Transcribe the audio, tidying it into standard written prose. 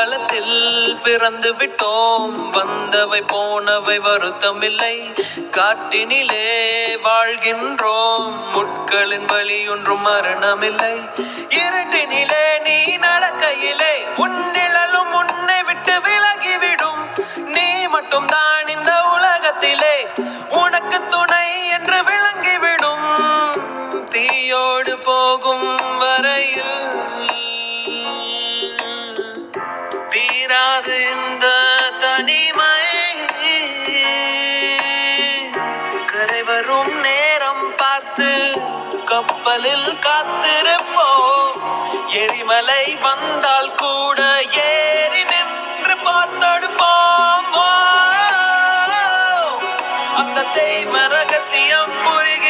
போர்க்களத்தில் பிறந்து விட்டோம். வந்தவை போனவை வருத்தமில்லை. காட்டினிலே வாழ்கின்றோம். முட்களின் வழி ஒன்றும் மரணமில்லை. இருட்டினிலே நீ நடக்கையிலே உன் நிழலும் உன்னை விட்டு விலகிவிடும். நீ மட்டும் தான் இந்த உலகத்திலே உனக்கு துணை என்று விளங்கிவிடும். தீயோடு போகும் வரையில் தீராது இந்த தனிமை. கரை வரும் நேரம் பார்த்து கப்பலில் காத்திருப்போம். எரிமலை வந்தால் கூட ஏறி நின்று பார்த்தெடுப்போம். அந்த தெய்வ ரகசியம் புரிக